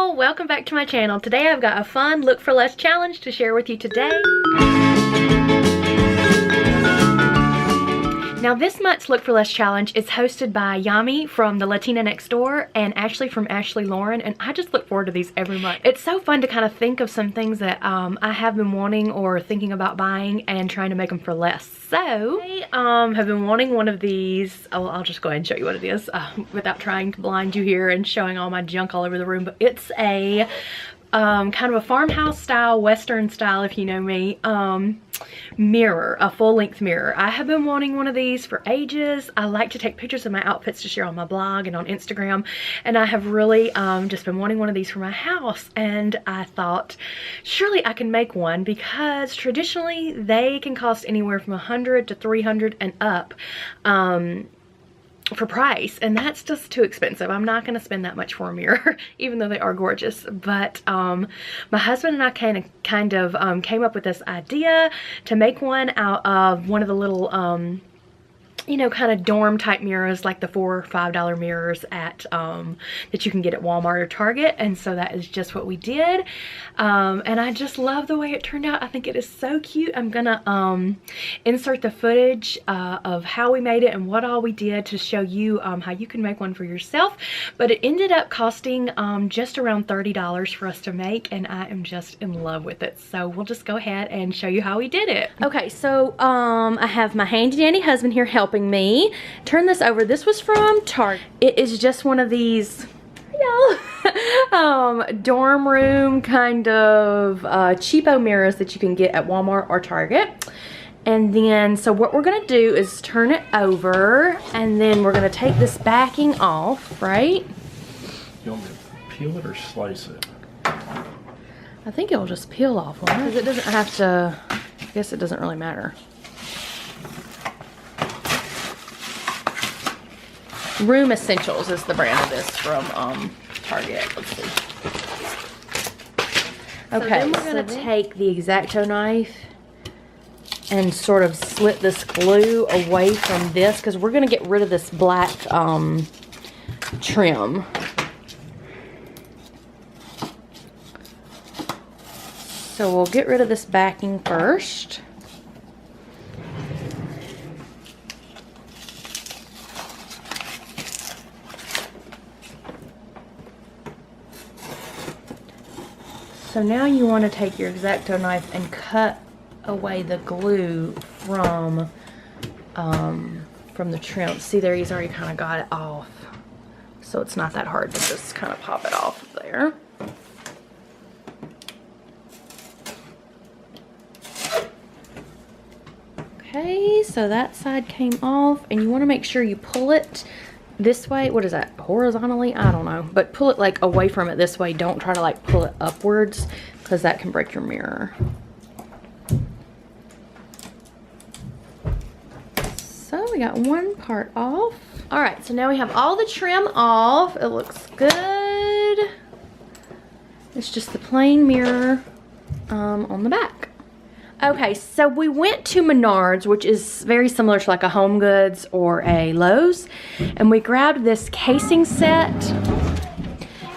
y'all, welcome back to my channel. Today I've got a fun look for less challenge to share with you today. Now this month's Look for Less challenge is hosted by Yami from the Latina next door and Ashleigh from Ashleigh Lauren, and I just look forward to these every month. It's so fun to kind of think of some things that I have been wanting or thinking about buying and trying to make them for less. So I have been wanting one of these. Oh, I'll just go ahead and show you what it is without trying to blind you here and showing all my junk all over the room. But it's a kind of a farmhouse style, western style, if you know me, mirror, a full-length mirror. I have been wanting one of these for ages. I like to take pictures of my outfits to share on my blog and on Instagram, and I have really just been wanting one of these for my house, and I thought surely I can make one because traditionally they can cost anywhere from $100 to $300 and up for price, and that's just too expensive. I'm not going to spend that much for a mirror even though they are gorgeous. But my husband and I kind of came up with this idea to make one out of one of the little you know, kind of dorm type mirrors, like the $4 or $5 mirrors at that you can get at Walmart or Target. And so that is just what we did, and I just love the way it turned out. I think it is so cute. I'm gonna insert the footage of how we made it and what all we did to show you how you can make one for yourself. But it ended up costing just around $30 for us to make, and I am just in love with it. So we'll just go ahead and show you how we did it. Okay, so I have my handy dandy husband here helping me turn this over. This was from Target. It is just one of these dorm room kind of cheapo mirrors that you can get at Walmart or Target. And then so what we're gonna do is turn it over, and then we're gonna take this backing off, right? You want me to peel it or slice it? I think it'll just peel off, because it doesn't have to. I guess it doesn't really matter. Room Essentials is the brand of this from Target. Let's see. Okay, so then we're gonna take the X-Acto knife and sort of slit this glue away from this, because we're gonna get rid of this black trim. So we'll get rid of this backing first. So now you want to take your X-Acto knife and cut away the glue from the trim. See there, he's already kind of got it off. So it's not that hard to just kind of pop it off of there. Okay, so that side came off, and you want to make sure you pull it this way. What is that, horizontally? I don't know, but pull it like away from it this way. Don't try to like pull it upwards, because that can break your mirror. So we got one part off. All right, so now we have all the trim off. It looks good. It's just the plain mirror on the back. Okay, so we went to Menards, which is very similar to like a Home Goods or a Lowe's, and we grabbed this casing set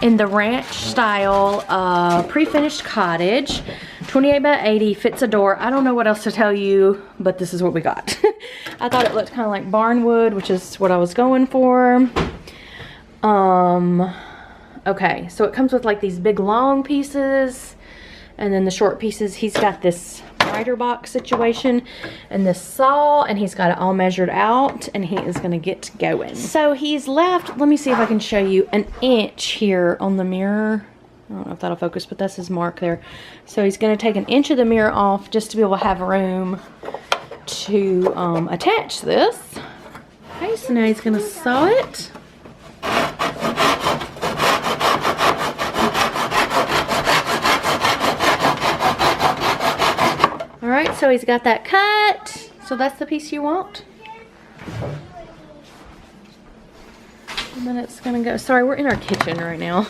in the ranch style pre-finished cottage. 28 by 80, fits a door. I don't know what else to tell you, but this is what we got. I thought it looked kind of like Barnwood, which is what I was going for. Okay, so it comes with like these big long pieces, and then the short pieces. He's got this miter box situation and this saw, and he's got it all measured out, and he is gonna get going. So he's left, let me see if I can show you, an inch here on the mirror. I don't know if that'll focus, but that's his mark there. So he's gonna take an inch of the mirror off just to be able to have room to attach this. Okay, so now he's gonna saw it. Alright, so he's got that cut. So that's the piece you want. And then it's gonna go, sorry, we're in our kitchen right now.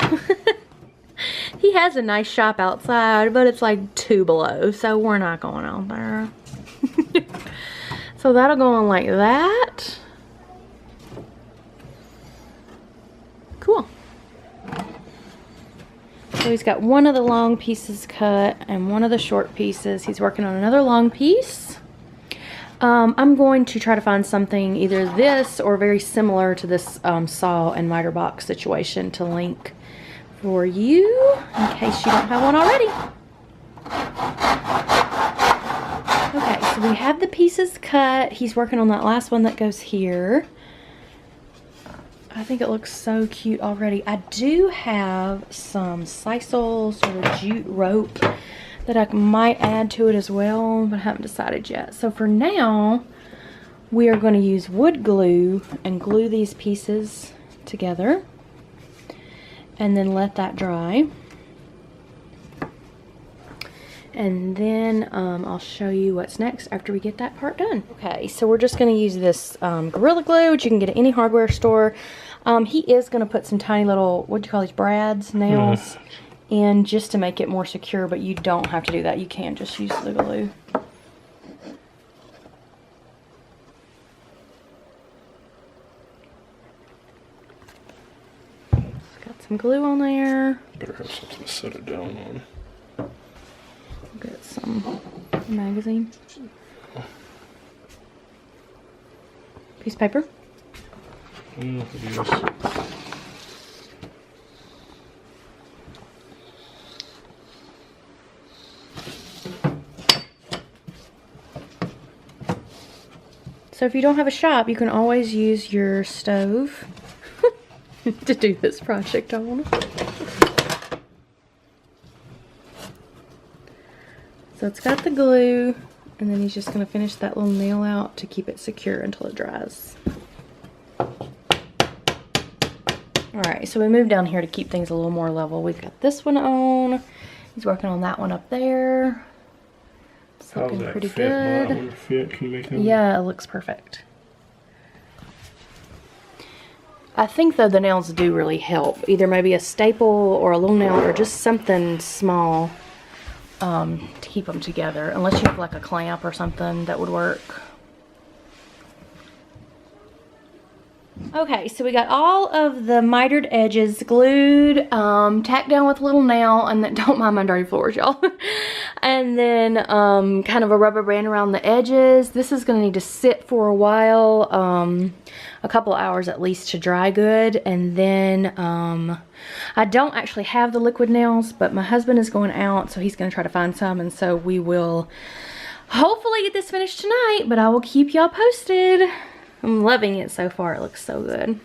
He has a nice shop outside, but it's like 2 below, so we're not going out there. So that'll go on like that. Cool. So he's got one of the long pieces cut and one of the short pieces. He's working on another long piece. I'm going to try to find something either this or very similar to this saw and miter box situation to link for you in case you don't have one already. Okay, so we have the pieces cut. He's working on that last one that goes here. I think it looks so cute already. I do have some sisal sort of jute rope that I might add to it as well, but I haven't decided yet. So for now, we are going to use wood glue and glue these pieces together and then let that dry. And then I'll show you what's next after we get that part done. Okay, so we're just going to use this Gorilla Glue, which you can get at any hardware store. He is going to put some tiny little, what do you call these, brads, nails, in just to make it more secure, but you don't have to do that. You can just use the glue. Got some glue on there. Better have something to set it down on. Get some magazine. Piece of paper. Yes. So if you don't have a shop, you can always use your stove to do this project on. So it's got the glue, and then he's just going to finish that little nail out to keep it secure until it dries. Alright, so we moved down here to keep things a little more level. We've got this one on. He's working on that one up there. It's looking pretty good. Can you make that yeah, it looks perfect. I think though the nails do really help. Either maybe a staple or a little nail or just something small to keep them together. Unless you have like a clamp or something that would work. Okay, so we got all of the mitered edges glued, tacked down with a little nail, and then, don't mind my dirty floors, y'all. And then kind of a rubber band around the edges. This is going to need to sit for a while, a couple hours at least to dry good. And then I don't actually have the liquid nails, but my husband is going out, so he's going to try to find some, and so we will hopefully get this finished tonight, but I will keep y'all posted. I'm loving it so far. It looks so good.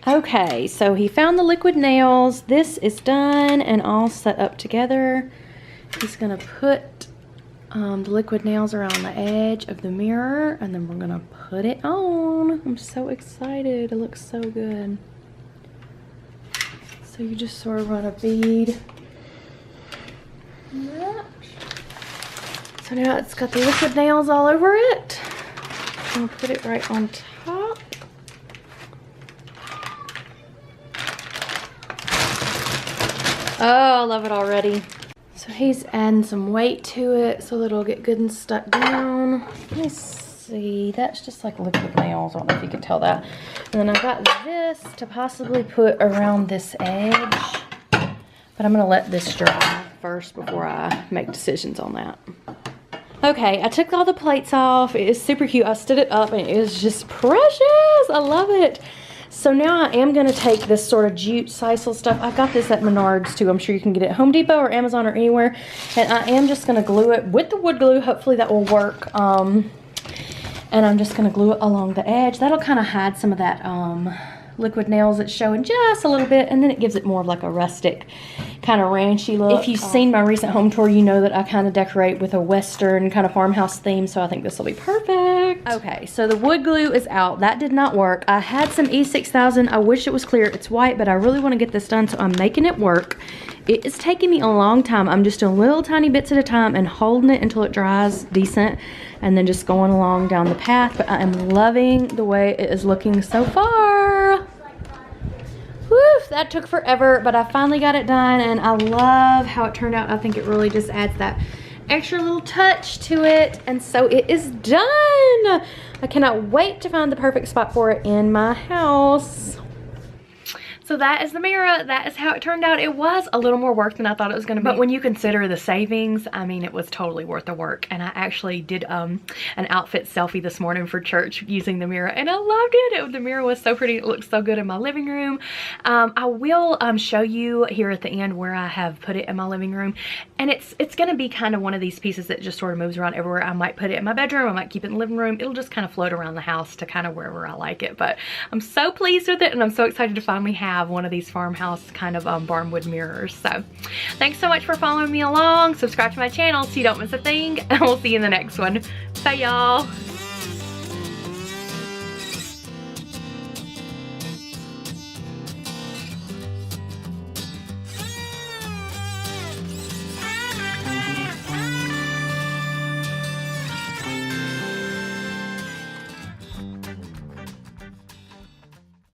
Okay, so he found the liquid nails. This is done and all set up together. He's going to put the liquid nails around the edge of the mirror, and then we're going to put it on. I'm so excited. It looks so good. So you just sort of run a bead. So now it's got the liquid nails all over it. I'm gonna put it right on top. Oh, I love it already. So he's adding some weight to it so that it'll get good and stuck down. Let me see, that's just like liquid nails. I don't know if you can tell that. And then I got this to possibly put around this edge, but I'm gonna let this dry first before I make decisions on that. Okay, I took all the plates off. It is super cute. I stood it up and it is just precious. I love it. So now I am going to take this sort of jute sisal stuff. I got this at Menards too. I'm sure you can get it at Home Depot or Amazon or anywhere. And I am just going to glue it with the wood glue. Hopefully that will work. And I'm just going to glue it along the edge. That'll kind of hide some of that liquid nails that's showing just a little bit. And then it gives it more of like a rustic kind of ranchy look. If you've seen my recent home tour, you know that I kind of decorate with a Western kind of farmhouse theme, so I think this will be perfect. Okay, so the wood glue is out. That did not work. I had some E6000. I wish it was clear. It's white, but I really want to get this done, so I'm making it work. It is taking me a long time. I'm just doing little tiny bits at a time and holding it until it dries decent, and then just going along down the path. But I am loving the way it is looking so far. Woof, that took forever, but I finally got it done, and I love how it turned out. I think it really just adds that extra little touch to it, and so it is done. I cannot wait to find the perfect spot for it in my house. So that is the mirror. That is how it turned out. It was a little more work than I thought it was going to be. But when you consider the savings, I mean, it was totally worth the work. And I actually did an outfit selfie this morning for church using the mirror. And I loved it. The mirror was so pretty. It looked so good in my living room. I will show you here at the end where I have put it in my living room. And it's going to be kind of one of these pieces that just sort of moves around everywhere. I might put it in my bedroom. I might keep it in the living room. It'll just kind of float around the house to kind of wherever I like it. But I'm so pleased with it. And I'm so excited to finally have one of these Farmhouse kind of Barnwood mirrors. So thanks so much for following me along. Subscribe to my channel so you don't miss a thing, and we'll see you in the next one. Bye y'all.